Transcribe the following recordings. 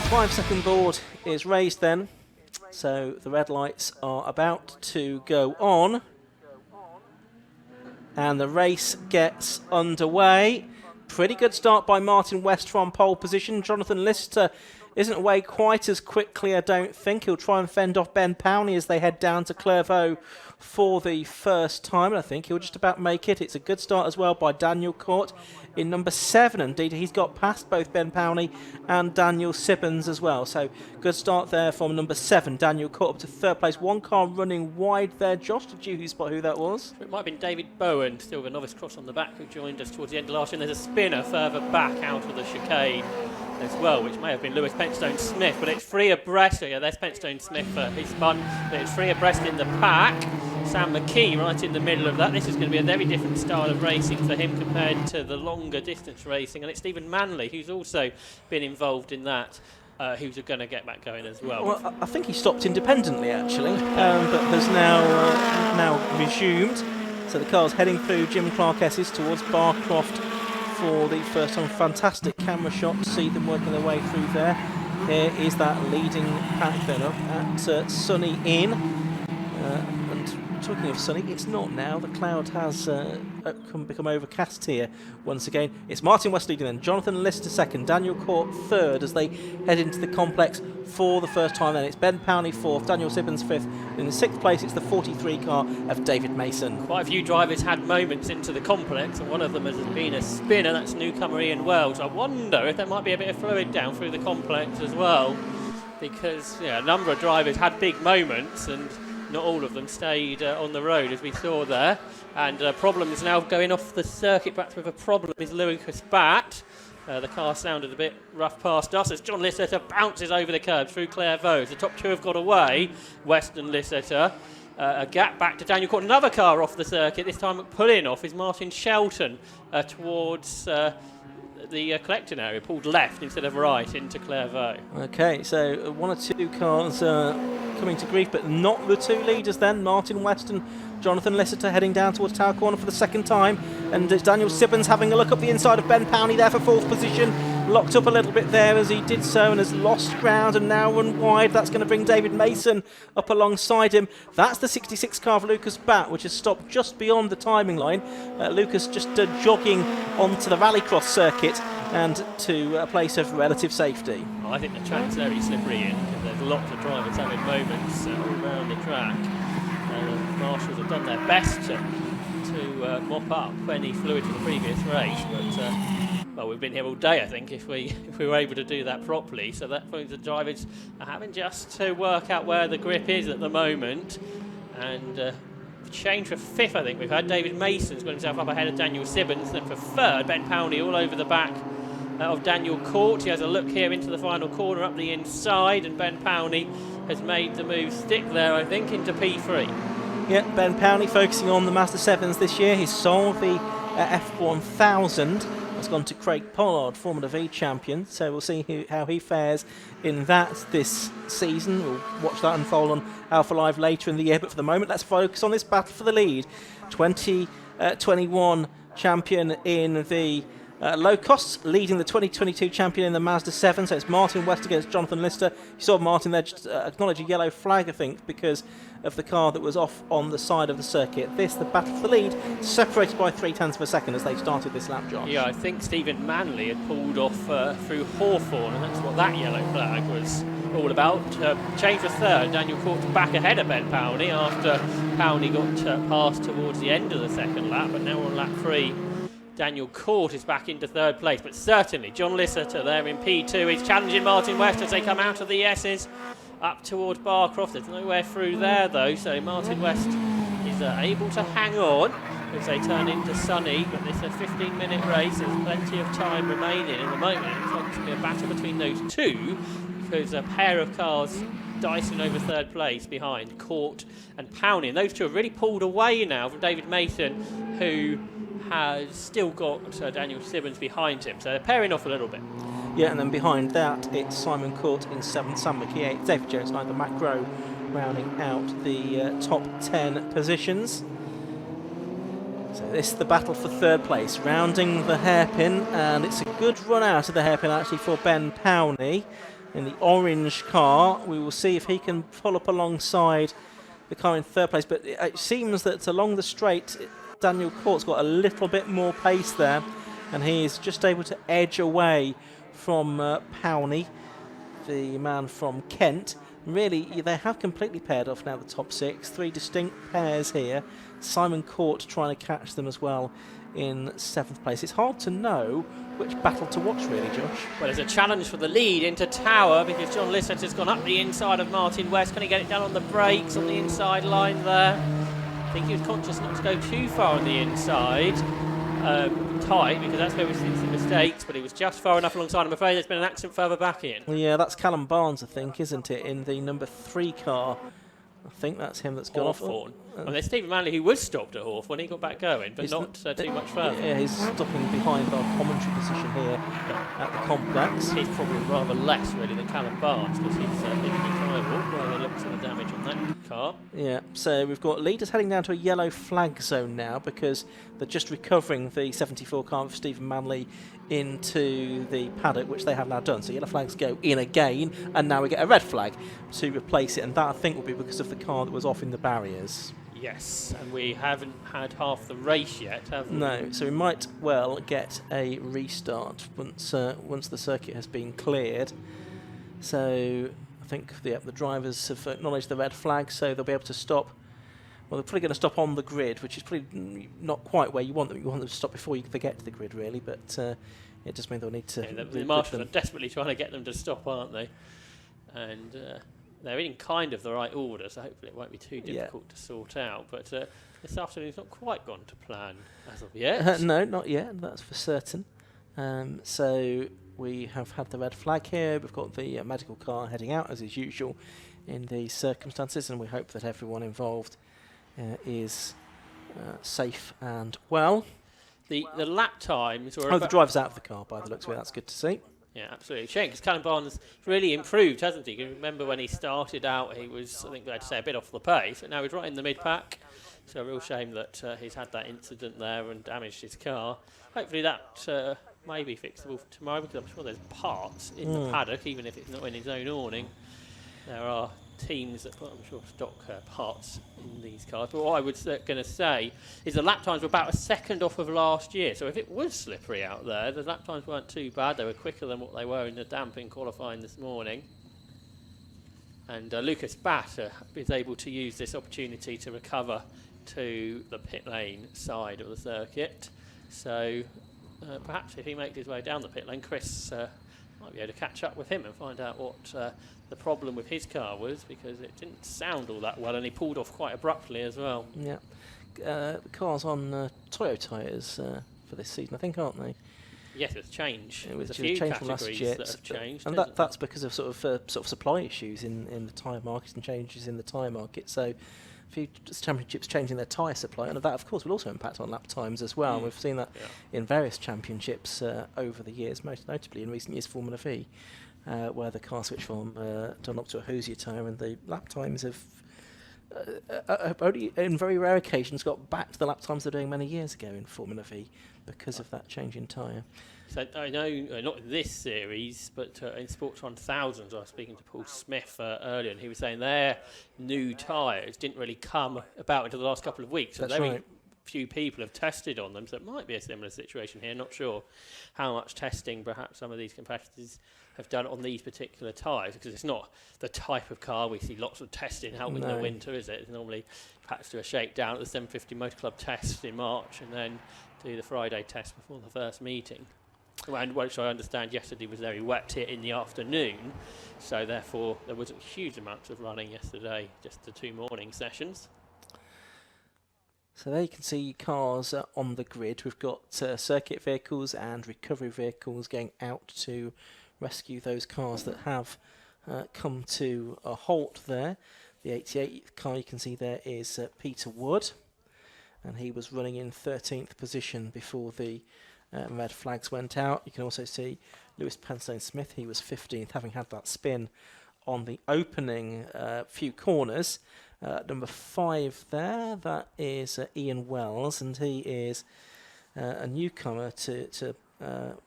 5-second board is raised then, so the red lights are about to go on and the race gets underway. Pretty good start by Martin West from pole position. Jonathan Lister isn't away quite as quickly, I don't think. He'll try and fend off Ben Powney as they head down to Clairvaux for the first time, and I think he'll just about make it. It's a good start as well by Daniel Court in number 7. Indeed, he's got past both Ben Powney and Daniel Sibbons as well. So good start there from number 7, Daniel Court, up to third place. One car running wide there. Josh, did you spot who that was? It might have been David Bowen, still with a novice cross on the back, who joined us towards the end of last year. And there's a spinner further back out of the chicane as well, which may have been Lewis Pentstone Smith, but it's free abreast. Yeah, there's Pentstone Smith for his spun, but it's free abreast in the pack. Sam McKee right in the middle of that. This is going to be a very different style of racing for him compared to the longer distance racing, and it's Stephen Manley who's also been involved in that, who's going to get back going as well. Well, I think he stopped independently actually, but has now resumed. So the car's heading through Jim Clark S's towards Barcroft for the first time. Fantastic camera shot to see them working their way through there. Here is that leading pack then up at Sunny Inn. And talking of sunny, it's not now. The cloud has become overcast here once again. It's Martin West leading then, Jonathan Lister second, Daniel Court third as they head into the complex for the first time. Then it's Ben Powney fourth, Daniel Sibbons fifth. In the sixth place, it's the 43 car of David Mason. Quite a few drivers had moments into the complex, and one of them has been a spinner. That's newcomer Ian Wells. I wonder if there might be a bit of fluid down through the complex as well, because a number of drivers had big moments and not all of them stayed on the road, as we saw there. And problems now going off the circuit. Perhaps with a problem is Lucas Batt. The car sounded a bit rough past us as John Lisseter bounces over the curb through Clairvaux. The top two have got away, West and Lisseter. A gap back to Daniel Court. Another car off the circuit, this time pulling off is Martin Shelton towards the collecting area, pulled left instead of right into Clairvaux. Okay, so one or two cars coming to grief, but not the two leaders then. Martin West and Jonathan Lisseter heading down towards Tower Corner for the second time, and it's Daniel Sibbons having a look up the inside of Ben Powney there for fourth position. Locked up a little bit there as he did so and has lost ground and now run wide. That's going to bring David Mason up alongside him. That's the 66 car of Lucas Batt, which has stopped just beyond the timing line. Lucas just jogging onto the rallycross circuit and to a place of relative safety. I think the track's very slippery in, because there's lots of drivers having moments all around the track. Marshals have done their best to mop up any fluid from the previous race, but well, we've been here all day, I think, if we were able to do that properly. So that means the drivers are having just to work out where the grip is at the moment. And change for fifth, I think we've had David Mason's got himself up ahead of Daniel Sibbons. Then for third, Ben Powney all over the back of Daniel Court. He has a look here into the final corner up the inside, and Ben Powney has made the move stick there, I think, into P3. Yeah, Ben Powney focusing on the Ma7da this year. He's sold the F1000. Has gone to Craig Pollard, Formula V champion. So we'll see how he fares in that this season. We'll watch that unfold on Alpha Live later in the year. But for the moment, let's focus on this battle for the lead. 2021 champion in the low costs, leading the 2022 champion in the Ma7da. So it's Martin West against Jonathan Lister. You saw Martin there just acknowledge a yellow flag, I think, because of the car that was off on the side of the circuit. The battle for the lead, separated by 0.3 of a second as they started this lap, Josh. Yeah, I think Stephen Manley had pulled off through Hawthorne, and that's what that yellow flag was all about. Change for third, Daniel Court back ahead of Ben Powney after Powney got passed towards the end of the second lap, but now on lap 3, Daniel Court is back into third place, but certainly John Lisseter there in P2 is challenging Martin West as they come out of the S's up towards Barcroft. There's nowhere through there though, so Martin West is able to hang on as they turn into Sunny, but this is a 15-minute race. There's plenty of time remaining at the moment. It looks like it's going to be a battle between those two, because a pair of cars dicing over third place behind Court and Powney, and those two have really pulled away now from David Mason, who has still got Daniel Sibbons behind him, so they're pairing off a little bit. Yeah, and then behind that, it's Simon Court in 7th, Sam McKee 8th, David Jones 9th, and Matt Groh rounding out the top 10 positions. So this is the battle for third place, rounding the hairpin, and it's a good run out of the hairpin actually for Ben Powney. in the orange car. We will see if he can pull up alongside the car in third place, but it seems that along the straight, Daniel Court's got a little bit more pace there, and he is just able to edge away from Powney, the man from Kent. Really, they have completely paired off now, the top 6. 3 distinct pairs here. Simon Court trying to catch them as well in 7th place. It's hard to know which battle to watch, really, Josh. Well, there's a challenge for the lead into Tower because John Lissett has gone up the inside of Martin West. Can he get it down on the brakes on the inside line there? I think he was conscious not to go too far on the inside. Tight, because that's where we've seen some mistakes, but he was just far enough alongside. I'm afraid there's been an accident further back in. Well, yeah, that's Callum Barnes, I think, isn't it, in the number 3 car. I think that's him that's gone off. Hawthorne. Well, there's Stephen Manley, who was stopped at Hawthorne. He got back going, but not too much further. Yeah, he's stopping behind our commentary position here at the complex. He's probably rather less, really, than Callum Barnes, because he's in the firewall, by the looks of the damage on that car. Yeah, so we've got leaders heading down to a yellow flag zone now because they're just recovering the 74 car of Stephen Manley into the paddock, which they have now done. So yellow flags go in again, and now we get a red flag to replace it, and that I think will be because of the car that was off in the barriers. Yes, and we haven't had half the race yet, have we? No, so we might well get a restart once the circuit has been cleared. So I think the drivers have acknowledged the red flag, so they'll be able to stop. Well, they're probably going to stop on the grid, which is probably not quite where you want them. You want them to stop before you get to the grid, really, but it just means they'll need to... Yeah, the marshals are desperately trying to get them to stop, aren't they? And they're in kind of the right order, so hopefully it won't be too difficult to sort out. But this afternoon's not quite gone to plan as of yet. No, not yet, that's for certain. So we have had the red flag here. We've got the medical car heading out, as is usual, in these circumstances, and we hope that everyone involved is safe and well. The lap times were... the driver's out of the car, by the looks of it. That's good to see. Yeah, absolutely. Shame, because Callum Barnes really improved, hasn't he? You remember when he started out, he was, I think I'd say, a bit off the pace, but now he's right in the mid-pack. So a real shame that he's had that incident there and damaged his car. Hopefully that may be fixable for tomorrow, because I'm sure there's parts in the paddock, even if it's not in his own awning. There are teams that put, I'm sure, stock parts in these cars. But what I was going to say is the lap times were about a second off of last year. So if it was slippery out there, the lap times weren't too bad. They were quicker than what they were in the damp in qualifying this morning. And Lucas Batter is able to use this opportunity to recover to the pit lane side of the circuit. So perhaps if he makes his way down the pit lane, Chris might be able to catch up with him and find out what the problem with his car was, because it didn't sound all that well, and he pulled off quite abruptly as well. Yeah, the car's on Toyo tyres for this season, I think, aren't they? Yes, it's changed. There's a few change from last categories year, that have changed, and that's because of sort of supply issues in the tyre market and changes in the tyre market. So a few championships changing their tyre supply, and that, of course, will also impact on lap times as well. We've seen that in various championships over the years, most notably in recent years Formula V, where the car switched from Dunlop to a Hoosier tyre, and the lap times have only in very rare occasions got back to the lap times they were doing many years ago in Formula V because of that change in tyre. So I know, not in this series, but in Sports 1000s, I was speaking to Paul Smith earlier, and he was saying their new tyres didn't really come about until the last couple of weeks. So That's right. Few people have tested on them, so it might be a similar situation here. Not sure how much testing perhaps some of these competitors have done on these particular tyres, because it's not the type of car we see lots of testing out in the winter, is it? It's normally perhaps do a shakedown at the 750 Motor Club test in March and then do the Friday test before the first meeting. And which I understand yesterday was very wet here in the afternoon, so therefore there wasn't huge amounts of running yesterday, just the 2 morning sessions. So there you can see cars on the grid. We've got circuit vehicles and recovery vehicles going out to rescue those cars that have come to a halt there. The 88 car you can see there is Peter Wood, and he was running in 13th position before the red flags went out. You can also see Lewis Penstone Smith, he was 15th, having had that spin on the opening few corners. Number 5 there, that is Ian Wells, and he is a newcomer to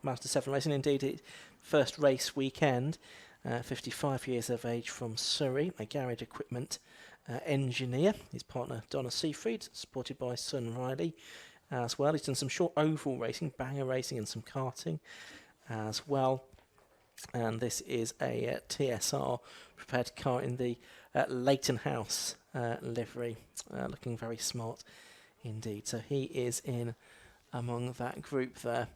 Ma7da racing. Indeed, first race weekend. 55 years of age, from Surrey, a garage equipment engineer. His partner Donna Seafried, supported by son Riley as well. He's done some short oval racing, banger racing and some karting as well. And this is a TSR prepared car in the Leighton House livery, looking very smart indeed. So he is in among that group there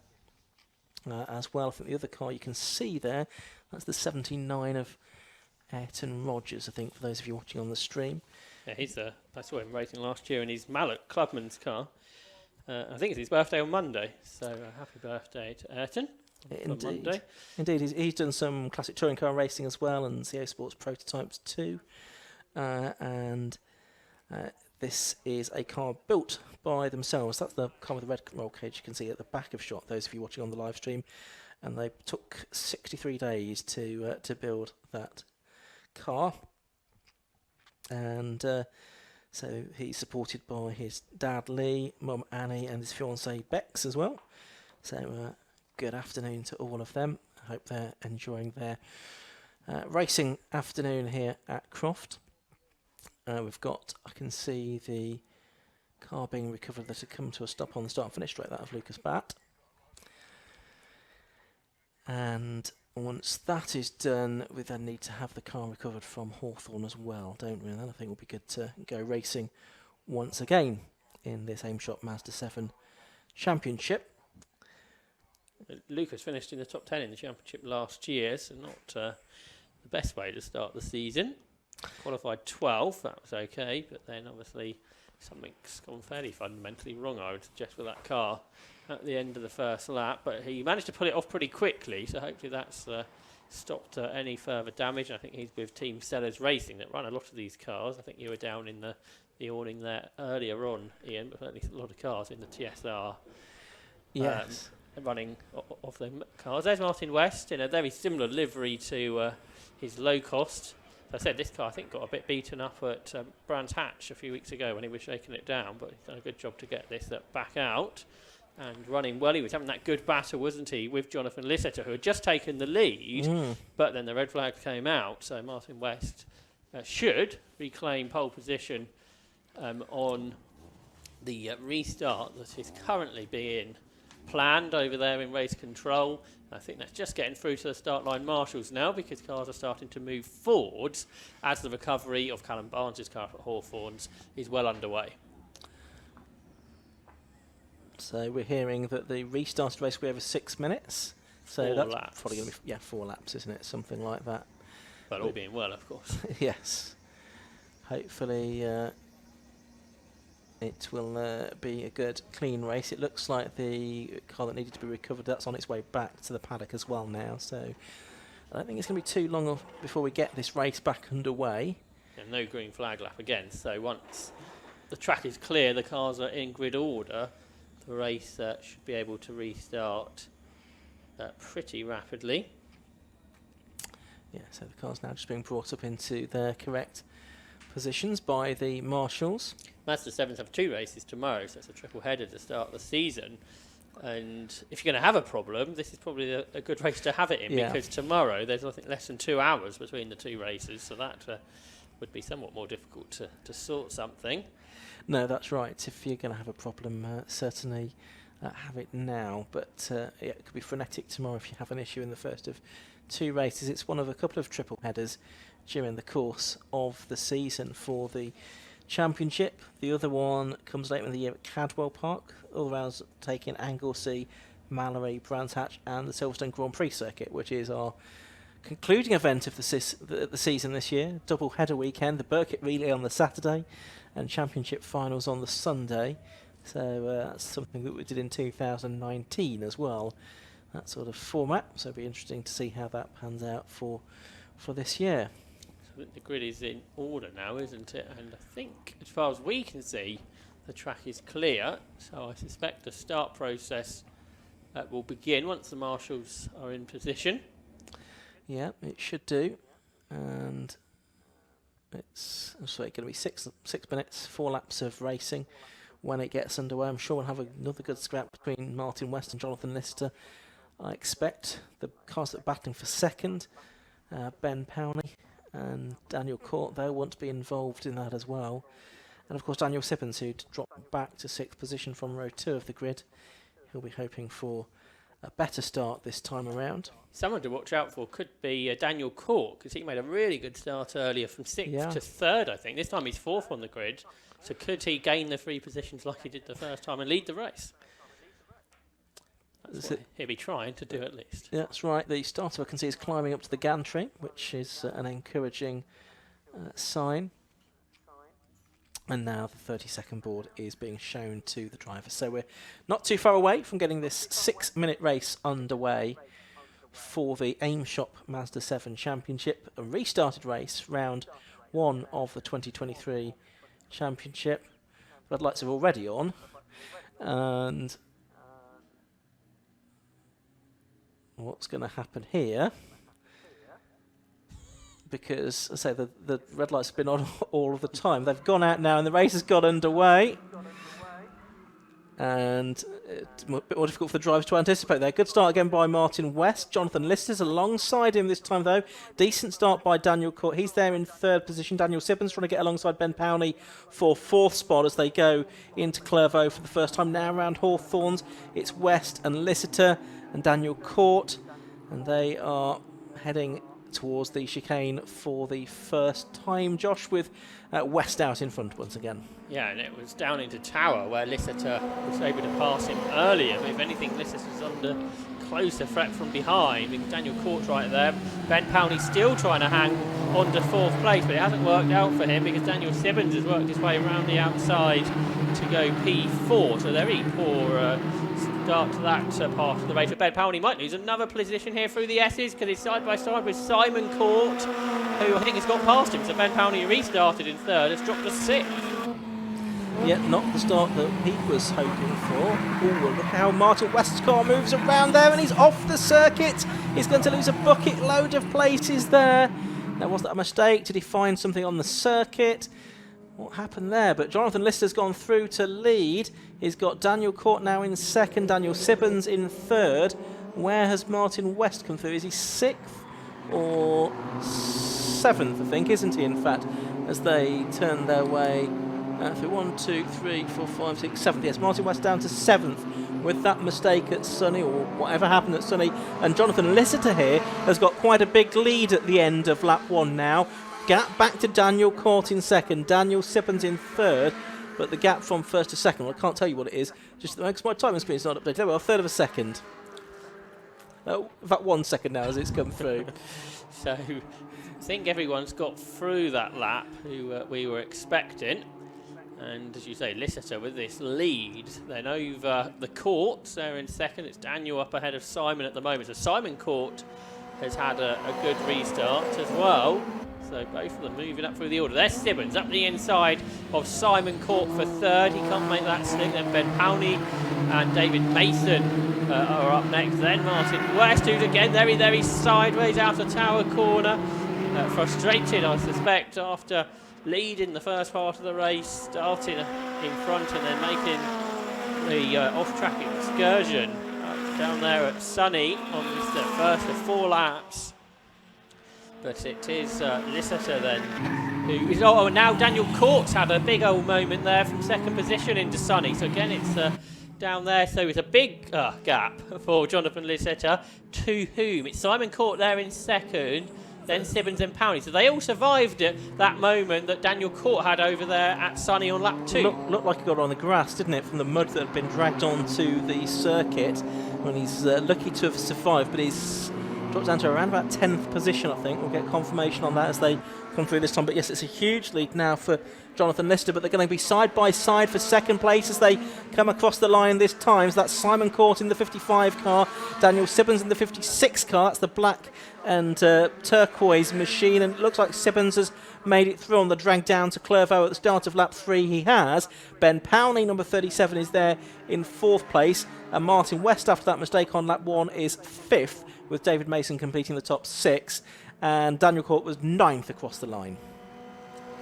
as well. I think the other car you can see there, that's the 79 of Ayrton Rogers, I think, for those of you watching on the stream. Yeah, I saw him racing last year in his Mallet Clubman's car. I think it's his birthday on Monday, so happy birthday to Ayrton. Indeed. Indeed, he's done some classic touring car racing as well, and CO Sports prototypes too. This is a car built by themselves. That's the car with the red roll cage you can see at the back of shot, those of you watching on the live stream. And they took 63 days to build that car. And so he's supported by his dad Lee, mum Annie, and his fiancée Bex as well. So good afternoon to all of them. I hope they're enjoying their racing afternoon here at Croft. We've got, I can see the car being recovered that had come to a stop on the start and finish straight, that of Lucas Batt. And once that is done, we then need to have the car recovered from Hawthorn as well, don't we? And then I think it will be good to go racing once again in this Aimshot Ma7da 7 Championship. Lucas finished in the top 10 in the championship last year, so not the best way to start the season. Qualified 12th, that was okay, but then obviously something's gone fairly fundamentally wrong, I would suggest, with that car at the end of the first lap. But he managed to pull it off pretty quickly, so hopefully that's stopped any further damage. And I think he's with Team Sellers Racing that run a lot of these cars. I think you were down in the awning there earlier on, Ian, but certainly a lot of cars in the TSR. Yes. Running of the cars. There's Martin West in a very similar livery to his low cost. As I said, this car I think got a bit beaten up at Brands Hatch a few weeks ago when he was shaking it down, but he's done a good job to get this back out and running well. He was having that good battle, wasn't he, with Jonathan Lisseter, who had just taken the lead, but then the red flag came out, so Martin West should reclaim pole position on the restart that is currently being planned over there in race control. I think that's just getting through to the start line marshals now, because cars are starting to move forwards as the recovery of Callum Barnes' car at Hawthorns is well underway. So we're hearing that the restarted race will be over 6 minutes. So that's probably going to be 4 laps, isn't it? Something like that. But all being well, of course. Yes. Hopefully it will be a good, clean race. It looks like the car that needed to be recovered, that's on its way back to the paddock as well now. So I don't think it's going to be too long before we get this race back underway. And no green flag lap again. So once the track is clear, the cars are in grid order, the race should be able to restart pretty rapidly. Yeah, so the car's now just being brought up into their correct positions by the marshals. Ma7da 7s have 2 races tomorrow, so it's a triple header to start the season. And if you're going to have a problem, this is probably a good race to have it in, because tomorrow there's, I think, less than 2 hours between the 2 races, so that would be somewhat more difficult to sort something. No, that's right. If you're going to have a problem, certainly have it now. But it could be frenetic tomorrow if you have an issue in the first of 2 races. It's one of a couple of triple headers during the course of the season for the Championship. The other one comes later in the year at Cadwell Park. All rounds taking Anglesey, Mallory, Brands Hatch and the Silverstone Grand Prix circuit, which is our concluding event of the season this year. Double header weekend, the Burkitt Relay on the Saturday and Championship finals on the Sunday. So that's something that we did in 2019 as well, that sort of format. So it'll be interesting to see how that pans out for this year. The grid is in order now, isn't it? And I think, as far as we can see, the track is clear. So I suspect the start process will begin once the marshals are in position. Yeah, it should do. And it's going to be 6 minutes, 4 laps of racing when it gets underway. I'm sure we'll have another good scrap between Martin West and Jonathan Lister. I expect the cars that are battling for second Ben Powney and Daniel Court, though, want to be involved in that as well. And of course Daniel Sippens, who dropped back to 6th position from row 2 of the grid. He'll be hoping for a better start this time around. Someone to watch out for could be Daniel Court, because he made a really good start earlier from 6th to 3rd, I think. This time he's 4th on the grid. So could he gain the 3 positions like he did the first time and lead the race? That's what he'll be trying to do at least. Yeah, that's right. The starter, I can see, is climbing up to the gantry, which is an encouraging sign. And now the 30-second board is being shown to the driver. So we're not too far away from getting this 6-minute race underway for the Aim Shop Ma7da 7 Championship, a restarted race, round 1 of the 2023 Championship. Red lights are already on, and what's going to happen here? Because, as I say, the red lights have been on all of the time. They've gone out now and the race has got underway. And it's a bit more difficult for the drivers to anticipate there. Good start again by Martin West. Jonathan Lister's alongside him this time, though. Decent start by Daniel Court. He's there in 3rd position. Daniel Sippens trying to get alongside Ben Powney for 4th spot as they go into Clairvaux for the first time. Now around Hawthorns, it's West and Lister and Daniel Court. And they are heading towards the chicane for the first time, Josh, with West out in front once again. Yeah, and it was down into Tower where Lister was able to pass him earlier, but if anything, Lister was under closer threat from behind with Daniel Court right there. Ben Powney still trying to hang on to 4th place, but it hasn't worked out for him because Daniel Sippens has worked his way around the outside to go P4, so very poor start to that part of the race. But Ben Powney might lose another position here through the S's because he's side by side with Simon Court, who I think has got past him. So Ben Powney restarted in 3rd, has dropped to 6th. Yeah, not the start that he was hoping for. Ooh, look how Martin West's car moves around there and he's off the circuit. He's going to lose a bucket load of places there. Now, was that a mistake? Did he find something on the circuit? What happened there? But Jonathan Lister's gone through to lead. He's got Daniel Court now in 2nd, Daniel Sippens in 3rd. Where has Martin West come through? Is he 6th or 7th, I think, isn't he, in fact, as they turn their way through 1, 2, 3, 4, 5, 6, 7th. Yes, Martin West down to 7th with that mistake at Sunny, or whatever happened at Sunny. And Jonathan Lister here has got quite a big lead at the end of lap 1 now. Gap back to Daniel Court in 2nd, Daniel Sippens in 3rd, but the gap from 1st to 2nd, well, I can't tell you what it is, just because my timing screen is not updated. There we are, 1/3 of a second. In fact, 1 second now as it's come through. So I think everyone's got through that lap who we were expecting. And as you say, Lister with this lead, then over the Courts, they're in 2nd. It's Daniel up ahead of Simon at the moment. So Simon Court has had a good restart as well. So both of them moving up through the order. There's Sippens up the inside of Simon Court for 3rd. He can't make that stick. Then Ben Powney and David Mason are up next. Then Martin West, who's again very sideways out of Tower corner. Frustrated, I suspect, after leading the first part of the race, starting in front and then making the off-track excursion down there at Sunny on this first of 4 laps. But it is Lister then who is... Oh, now Daniel Court's had a big old moment there from 2nd position into Sunny. So again, it's down there. So it's a big gap for Jonathan Lister, to whom it's Simon Court there in 2nd, then Sippens and Powney. So they all survived that moment that Daniel Court had over there at Sunny on lap 2. Looked like he got on the grass, didn't it, from the mud that had been dragged onto the circuit. When he's lucky to have survived, but he's dropped down to around about 10th position, I think. We'll get confirmation on that as they come through this time. But yes, it's a huge lead now for Jonathan Lister, but they're going to be side by side for 2nd place as they come across the line this time. So that's Simon Court in the 55 car, Daniel Sippens in the 56 car. That's the black and turquoise machine, and it looks like Sippens has made it through on the drag down to Clairvaux at the start of lap 3. He has. Ben Powney, number 37, is there in 4th place, and Martin West, after that mistake on lap 1, is 5th, with David Mason completing the top 6, and Daniel Court was 9th across the line.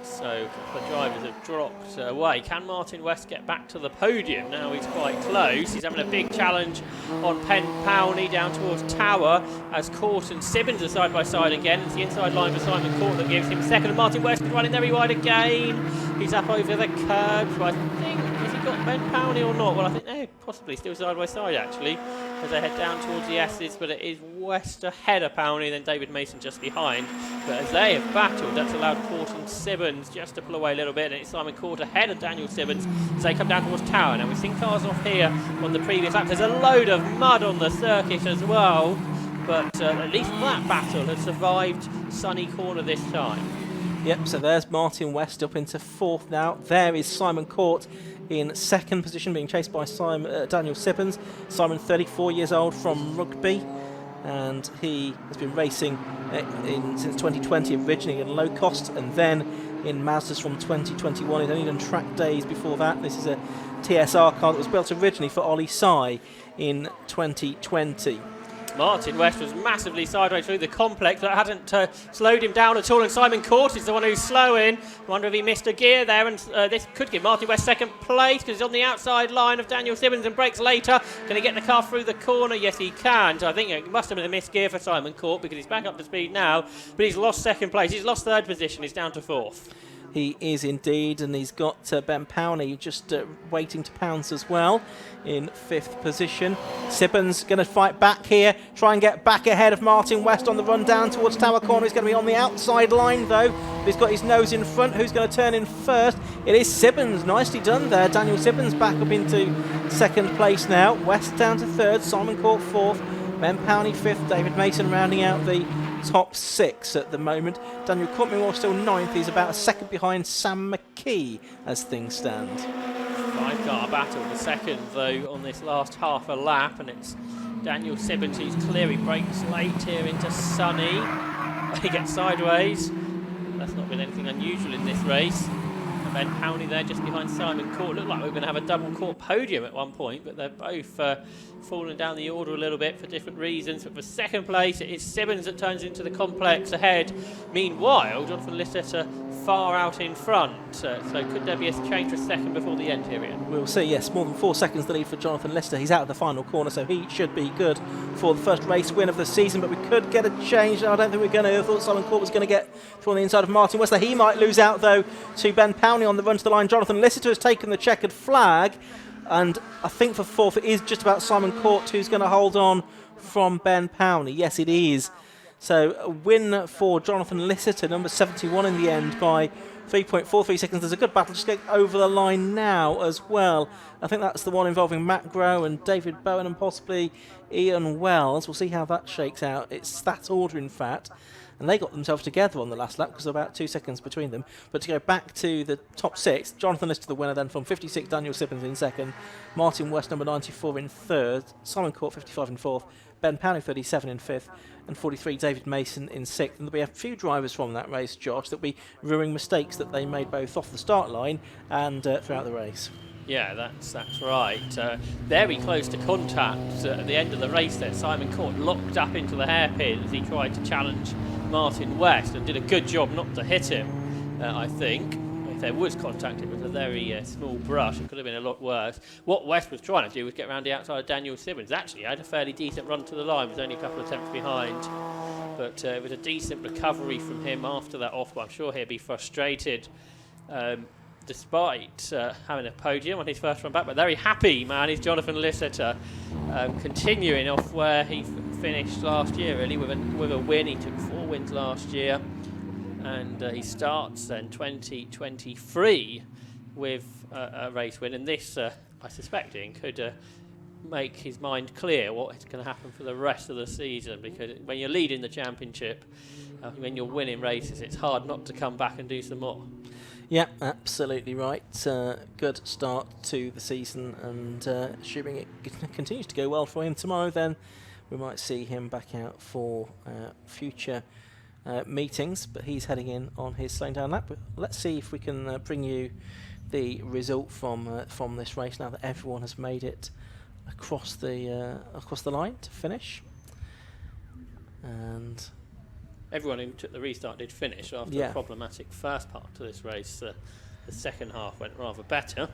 So a couple of drivers have dropped away. Can Martin West get back to the podium? Now he's quite close. He's having a big challenge on Pen Powney down towards Tower as Court and Sibbins are side by side again. It's the inside line for Simon Court that gives him second. And Martin West is running very wide again. He's up over the curb. I think, has he got Ben Powney or not? Well, I think they're possibly still side by side actually as they head down towards the S's, but it is West ahead of Powney, then David Mason just behind. But as they have battled, that's allowed Court and Sibbins just to pull away a little bit, and it's Simon Court ahead of Daniel Sibbins as they come down towards Tower. Now we've seen cars off here on the previous lap. There's a load of mud on the circuit as well, but at least that battle has survived Sunny Corner this time. Yep, so there's Martin West up into fourth now. There is Simon Court in second position, being chased by Daniel Sibbins. Simon, 34 years old, from Rugby, and he has been racing since 2020, originally in low cost, and then in Ma7das from 2021. He'd only done track days before that. This is a TSR car that was built originally for Ollie Sy in 2020. Martin West was massively sideways through the complex, but hadn't slowed him down at all, and Simon Court is the one who's slowing. I wonder if he missed a gear there, and this could give Martin West second place because he's on the outside line of Daniel Sibbins and brakes later. Can he get the car through the corner? Yes, he can. So I think it must have been a missed gear for Simon Court because he's back up to speed now, but he's lost second place. He's lost third position. He's down to fourth. He is indeed, and he's got Ben Powney just waiting to pounce as well in fifth position. Sibbins going to fight back here, try and get back ahead of Martin West on the run down towards Tower Corner. He's going to be on the outside line though. He's got his nose in front. Who's going to turn in first? It is Sibbins. Nicely done there. Daniel Sibbins back up into second place now. West down to third, Simon Court fourth, Ben Powney fifth, David Mason rounding out the top six at the moment. Daniel Courtney still ninth. He's about a second behind Sam McKee as things stand. Five-car battle, the second though on this last half a lap, and it's Daniel Sibbins who's clear. He breaks late here into Sunny. He gets sideways. That's not been anything unusual in this race. And Ben Powney there just behind Simon Court. Looked like we were going to have a double court podium at one point, but they're both falling down the order a little bit for different reasons. But for second place, it is Sibbins that turns into the complex ahead. Meanwhile, Jonathan Listetter far out in front. So could there be a change for a second before the end here, Ian? We'll see, yes. More than 4 seconds the lead for Jonathan Lister. He's out of the final corner, so he should be good for the first race win of the season, but we could get a change. I don't think we're going to. I thought Simon Court was going to get through on the inside of Martin West. He might lose out, though, to Ben Powney on the run to the line. Jonathan Lister has taken the checkered flag, and I think for fourth it is just about Simon Court who's going to hold on from Ben Powney. Yes, it is. So a win for Jonathan Lister, number 71 in the end by 3.43 seconds. There's a good battle just getting over the line now as well. I think that's the one involving Matt Grow and David Bowen and possibly Ian Wells. We'll see how that shakes out. It's that order, in fact. And they got themselves together on the last lap because there were about 2 seconds between them. But to go back to the top six, Jonathan Lister the winner then from 56, Daniel Sibbins in second, Martin West number 94 in third, Simon Court 55 in fourth, Ben Powney 37 in fifth, and 43 David Mason in sixth. And there'll be a few drivers from that race, Josh, that'll be ruining mistakes that they made both off the start line and throughout the race. Yeah, that's right. Very close to contact at the end of the race there. Simon Court locked up into the hairpin as he tried to challenge Martin West and did a good job not to hit him, I think. If there was contact, it was a very small brush. It could have been a lot worse. What West was trying to do was get around the outside of Daniel Sibbins. Actually, he had a fairly decent run to the line, was only a couple of attempts behind. But it was a decent recovery from him after that off. But I'm sure he'll be frustrated despite having a podium on his first run back. But very happy, man, is Jonathan Lister, continuing off where he finished last year, really, with a win. He took 4 wins last year. And he starts then 2023 with a race win. And this, I suspecting, could make his mind clear what is going to happen for the rest of the season. Because when you're leading the championship, when you're winning races, it's hard not to come back and do some more. Yeah, absolutely right. Good start to the season, and assuming it continues to go well for him tomorrow, then we might see him back out for future meetings, but he's heading in on his slowing down lap. But let's see if we can bring you the result from this race now that everyone has made it across the line to finish. And everyone who took the restart did finish after a problematic first part to this race. The second half went rather better.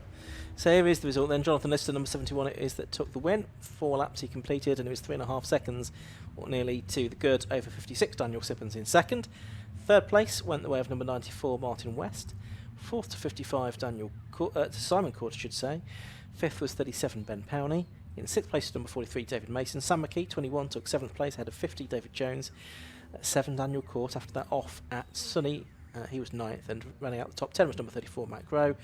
So here is the result then. Jonathan Lister, number 71, it is that took the win. 4 laps he completed, and it was 3.5 seconds, or nearly to the good, over 56. Daniel Sippens in second. Third place went the way of number 94, Martin West. Fourth to 55, Simon Court, I should say. Fifth was 37, Ben Powney. In sixth place was number 43, David Mason. Sam McKee, 21, took seventh place, ahead of 50, David Jones. 7, Daniel Court. After that, off at Sunny. He was ninth, and running out the top 10 was number 34, Matt Grow.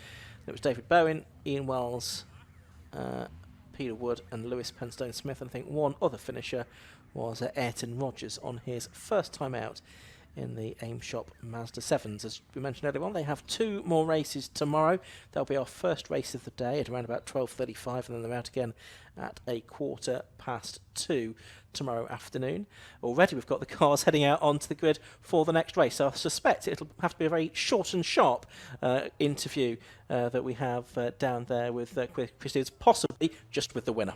It was David Bowen, Ian Wells, Peter Wood, and Lewis Penstone Smith. And I think one other finisher was Ayrton Rogers on his first time out in the Aim Shop Ma7da 7s. As we mentioned earlier on, they have 2 more races tomorrow. That'll be our first race of the day at around about 12:35, and then they're out again at 2:15 tomorrow afternoon. Already we've got the cars heading out onto the grid for the next race, so I suspect it'll have to be a very short and sharp interview that we have down there with Chris Deeds, possibly just with the winner.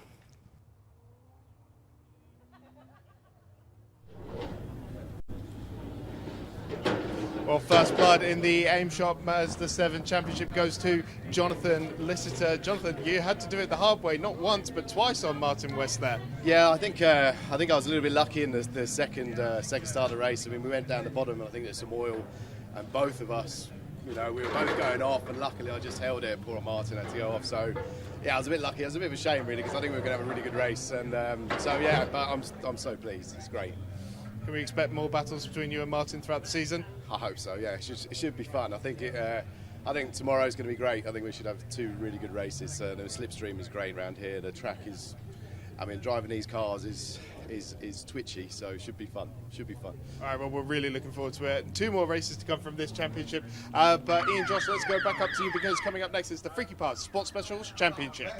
Well, first blood in the Aim Shop Ma7da 7 Championship goes to Jonathan Lister. Jonathan, you had to do it the hard way, not once but twice on Martin West there. Yeah, I think I was a little bit lucky in the second start of the race. I mean, we went down the bottom, and I think there's some oil, and both of us, we were both going off, and luckily I just held it. Poor Martin had to go off. So, yeah, I was a bit lucky. It was a bit of a shame, really, because I think we were going to have a really good race, and so yeah, but I'm so pleased. It's great. Can we expect more battles between you and Martin throughout the season? I hope so. Yeah, it should be fun. I think tomorrow's going to be great. I think we should have 2 really good races. The slipstream is great around here. The track is, I mean, driving these cars is twitchy, so it should be fun. Should be fun. All right, well, we're really looking forward to it. 2 more races to come from this championship. But Ian, Josh, let's go back up to you, because coming up next is the Freaky Parts Sports Specials Championship.